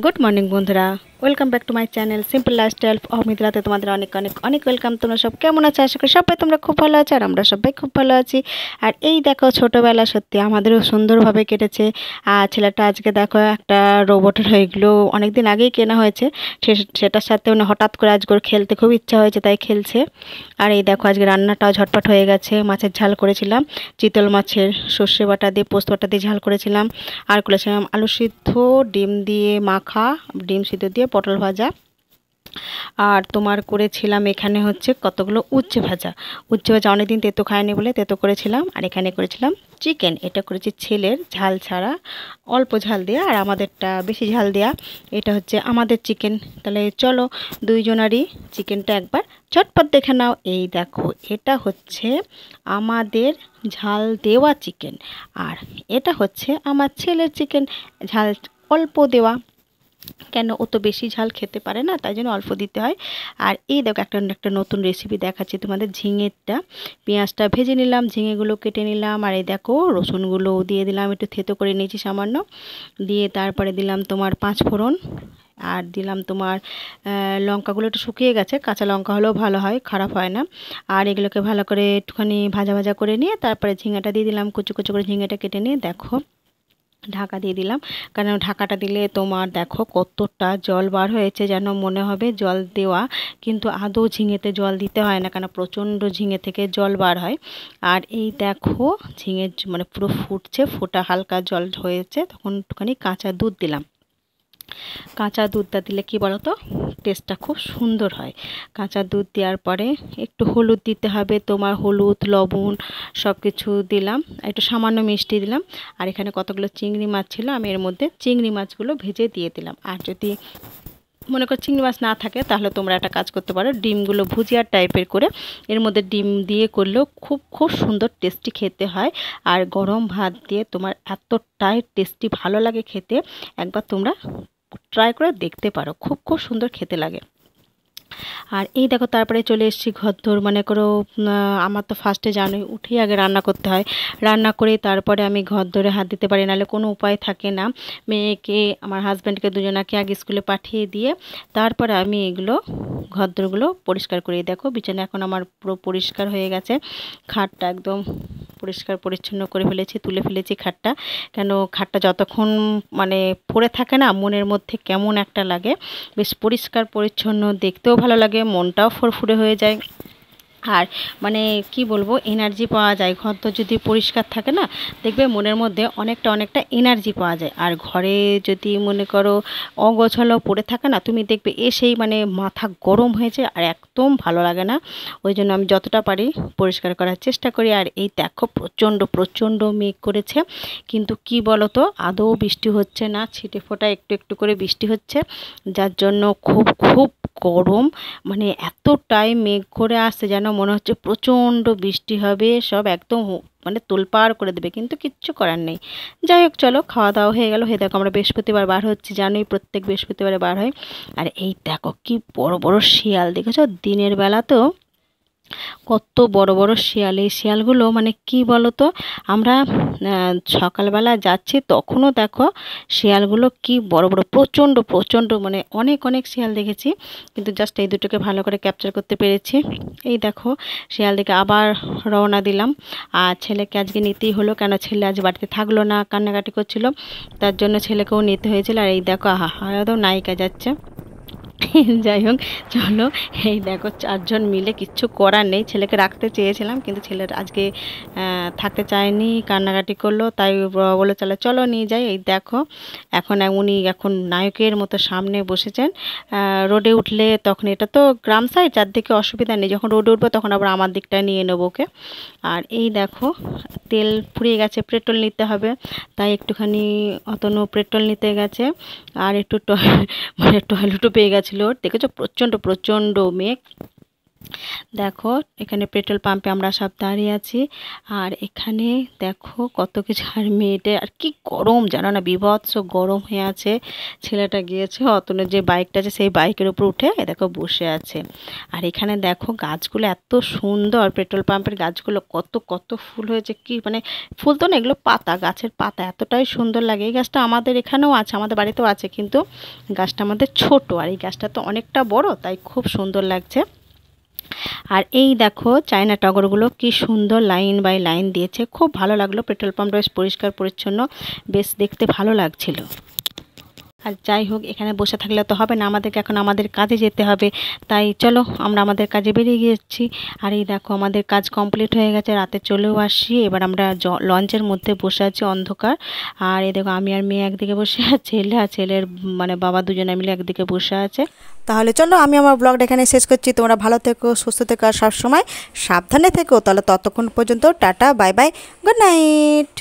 Good morning বন্ধুরা, welcome back to my channel simple lifestyle অমিত্রাতে তোমাদের অনেক অনেক অনেক ওয়েলকাম। তোমরা সব কেমন আছো? আশা করি সবাই তোমরা খুব ভালো আছো, আর আমরা সবাই খুব ভালো আছি। আর এই দেখো, ছোটোবেলা সত্যি আমাদেরও সুন্দরভাবে কেটেছে। আর ছেলেটা আজকে দেখো একটা রোবটের হয়ে গেলো, অনেক দিন আগেই কেনা হয়েছে। সেটার সাথে হঠাৎ করে আজকে ওর খেলতে খুব ইচ্ছা হয়েছে, তাই খেলছে। আর এই দেখো, আজকে রান্নাটাও ঝটপট হয়ে গেছে। মাছের ঝাল করেছিলাম, চিতল মাছের সর্ষে বাটা দিয়ে পোস্ত বাটা দিয়ে ঝাল করেছিলাম। আর করেছিলাম আলু সিদ্ধ, ডিম দিয়ে মাখা, ডিম সিদ্ধ দিয়ে পটল ভাজা। আর তোমার করেছিলাম এখানে হচ্ছে কতগুলো উচ্ছে ভাজা। উচ্ছে ভাজা অনেকদিন তেতো খায়নি বলে তেতো করেছিলাম। আর এখানে করেছিলাম চিকেন, এটা করেছি ছেলের ঝাল ছাড়া, অল্প ঝাল দেওয়া, আর আমাদেরটা বেশি ঝাল দেওয়া। এটা হচ্ছে আমাদের চিকেন। তাহলে চলো দুইজনারই চিকেনটা একবার চটপট দেখে নাও। এই দেখো, এটা হচ্ছে আমাদের ঝাল দেওয়া চিকেন, আর এটা হচ্ছে আমার ছেলের চিকেন, ঝাল অল্প দেওয়া। কেন, ও তো বেশি ঝাল খেতে পারে না, তাই জন্য অল্প দিতে হয়। আর এই দেখো, একটা একটা নতুন রেসিপি দেখাচ্ছি তোমাদের। ঝিঙেরটা, পেঁয়াজটা ভেজে নিলাম, ঝিঙেগুলো কেটে নিলাম, আর এই দেখো রসুনগুলো দিয়ে দিলাম, একটু থেতো করে নিয়েছি সামান্য, দিয়ে তারপরে দিলাম তোমার 5 ফোড়ন। আর দিলাম তোমার লঙ্কাগুলো একটু শুকিয়ে গেছে, কাঁচা লঙ্কা হলেও ভালো হয়, খারাপ হয় না। আর এগুলোকে ভালো করে একটুখানি ভাজা ভাজা করে নিয়ে তারপরে ঝিঙেটা দিয়ে দিলাম, কুচু কুচু করে ঝিঙেটা কেটে নিয়ে দেখো ঢাকা দিয়ে দিলাম। কারণ ঢাকাটা দিলে তোমার দেখো কতটা জল বার হয়েছে, যেন মনে হবে জল দেওয়া, কিন্তু আদৌ ঝিঙেতে জল দিতে হয় না, কেন প্রচণ্ড ঝিঙে থেকে জল বার হয়। আর এই দেখো ঝিঙে মানে পুরো ফুটছে, ফোটা হালকা জল হয়েছে, তখন একটুখানি কাঁচা দুধ দিলাম। কাঁচা দুধটা দিলে কি বলো তো, টেস্টটা খুব সুন্দর হয়। কাঁচা দুধ দেওয়ার পরে একটু হলুদ দিতে হবে, তোমার হলুদ লবণ সব কিছু দিলাম, একটু সামান্য মিষ্টি দিলাম। আর এখানে কতগুলো চিংড়ি মাছ ছিল, আমি এর মধ্যে চিংড়ি মাছগুলো ভেজে দিয়ে দিলাম। আর যদি মনে করো চিংড়ি মাছ না থাকে, তাহলে তোমরা একটা কাজ করতে পারো, ডিমগুলো ভুজিয়া টাইপের করে এর মধ্যে ডিম দিয়ে করলেও খুব খুব সুন্দর টেস্টি খেতে হয়। আর গরম ভাত দিয়ে তোমার এতটাই টেস্টি ভালো লাগে খেতে, একবার তোমরা ট্রাই করে দেখতে পারো, খুব খুব সুন্দর খেতে লাগে। আর এই দেখো তারপরে চলে এসেছি ঘরদোর, মনে করো আমার তো ফার্স্টে জানোই উঠেই আগে রান্না করতে হয়, রান্না করে তারপরে আমি ঘরদোরে হাত দিতে পারি, নাহলে কোনো উপায় থাকে না। মেয়েকে, আমার হাজব্যান্ডকে, দুজনাকে আগে স্কুলে পাঠিয়ে দিয়ে তারপরে আমি এগুলো ঘরদোরগুলো পরিষ্কার করি। দেখো বিছানা এখন আমার পুরো পরিষ্কার হয়ে গেছে, খাটটা একদম পরিষ্কার পরিচ্ছন্ন করে ফেলেছি, তুলে ফেলেছি খাটটা। কেন, খাটটা যতক্ষণ মানে পড়ে থাকে না, মনের মধ্যে কেমন একটা লাগে, বেশ পরিষ্কার পরিচ্ছন্ন, দেখতেও ভালো লাগে, মনটাও ফুরফুরে হয়ে যায়। আর মানে কি বলবো, এনার্জি পাওয়া যায়। ঘর তো যদি পরিষ্কার থাকে না, দেখবে মনের মধ্যে অনেকটা অনেকটা এনার্জি পাওয়া যায়। আর ঘরে যদি মনে করো অগোছালো পড়ে থাকে না, তুমি দেখবে এসেই মানে মাথা গরম হয়েছে, আর একদম ভালো লাগে না। ওই জন্য আমি যতটা পারি পরিষ্কার করার চেষ্টা করি। আর এই দেখো প্রচণ্ড প্রচণ্ড মেঘ করেছে, কিন্তু কি বলো তো, আদৌ বৃষ্টি হচ্ছে না, ছিটে ফোঁটা একটু একটু করে বৃষ্টি হচ্ছে, যার জন্য খুব খুব গরম। মানে এতটাই মেঘ করে আসছে, যেন মনে হচ্ছে প্রচণ্ড বৃষ্টি হবে, সব একদম মানে তোলপাড় করে দেবে, কিন্তু কিচ্ছু করার নেই। যাই হোক, চলো খাওয়া দাওয়া হয়ে গেল। হয়ে দেখো আমরা বৃহস্পতিবার বার হচ্ছি, জানোই প্রত্যেক বৃহস্পতিবারে বার হয়। আর এই দেখো কি বড় বড় শিয়াল দেখেছো, দিনের বেলা তো কত বড় বড় শিয়াল। এই শিয়ালগুলো মানে কি বলো তো, আমরা সকালবেলা যাচ্ছি তখনও দেখো শিয়ালগুলো কি বড় বড়, প্রচণ্ড প্রচণ্ড, মানে অনেক অনেক শিয়াল দেখেছি, কিন্তু জাস্ট এই দুটোকে ভালো করে ক্যাপচার করতে পেরেছি। এই দেখো শিয়াল দিকে আবার রওনা দিলাম। আর ছেলেকে আজকে নিতেই হলো, কেন ছেলে আজ বাড়িতে থাকলো না, কান্নাকাটি করছিল, তার জন্য ছেলেকেও নিতে হয়েছিল। আর এই দেখো আহা, একদম নায়িকা যাচ্ছে। যাই হোক, চলো এই দেখো 4 জন মিলে, কিচ্ছু করার নেই, ছেলেকে রাখতে চেয়েছিলাম কিন্তু ছেলের আজকে থাকতে চায়নি, কান্নাকাটি করলো, তাই বলে চলো চলো নিয়ে যাই। এই দেখো এখন উনি এখন নায়কের মতো সামনে বসেছেন। রোডে উঠলে তখন, এটা তো গ্রাম সাইড, চারদিকে অসুবিধা নেই, যখন রোডে উঠবো তখন আবার আমার দিকটা নিয়ে নেবো ওকে। আর এই দেখো তেল ফুরিয়ে গেছে, পেট্রোল নিতে হবে, তাই একটুখানি অতনু পেট্রোল নিতে গেছে। আর একটু মানে টয়লেটও পেয়ে গেছিলো, দেখেছো প্রচণ্ড প্রচণ্ড মেঘ। দেখো এখানে পেট্রোল পাম্পে আমরা সব দাঁড়িয়ে আছি। আর এখানে দেখো কত কিছু, আর মেয়েটা আর কি গরম জানো না, বীভৎস গরম হয়ে আছে। ছেলেটা গিয়েছে অতনের যে বাইকটা আছে সেই বাইকের উপর উঠে দেখো বসে আছে। আর এখানে দেখো গাছগুলো এত সুন্দর, পেট্রোল পাম্পের গাছগুলো কত কত ফুল হয়েছে, কি মানে ফুল তো না, এগুলো পাতা, গাছের পাতা এতটাই সুন্দর লাগে। এই গাছটা আমাদের এখানেও আছে, আমাদের বাড়িতেও আছে, কিন্তু গাছটা আমাদের ছোট, আর এই গাছটা তো অনেকটা বড়, তাই খুব সুন্দর লাগছে। আর এই দেখো চায়না টগরগুলো কি সুন্দর লাইন বাই লাইন দিয়েছে, খুব ভালো লাগলো। পেট্রোল পাম্পটা বেশ পরিষ্কার পরিচ্ছন্ন, বেশ দেখতে ভালো লাগছিল। আর যাই হোক, এখানে বসে থাকলে তো হবে না, আমাদেরকে এখন আমাদের কাজে যেতে হবে। তাই চলো আমরা আমাদের কাজে বেরিয়ে গিয়েছি। আর এই দেখো আমাদের কাজ কমপ্লিট হয়ে গেছে, রাতে চলেও আসি। এবার আমরা লঞ্চের মধ্যে বসে আছি অন্ধকার। আর এই দেখো আমি আর মেয়ে একদিকে বসে, আর ছেলে আর ছেলের মানে বাবা দুজনে মিলে একদিকে বসে আছে। তাহলে চলো আমি আমার ব্লগটা এখানে শেষ করছি। তোমরা ভালো থেকো, সুস্থ থেকো, আর সবসময় সাবধানে থেকো। তাহলে ততক্ষণ পর্যন্ত tata, bye bye, good night.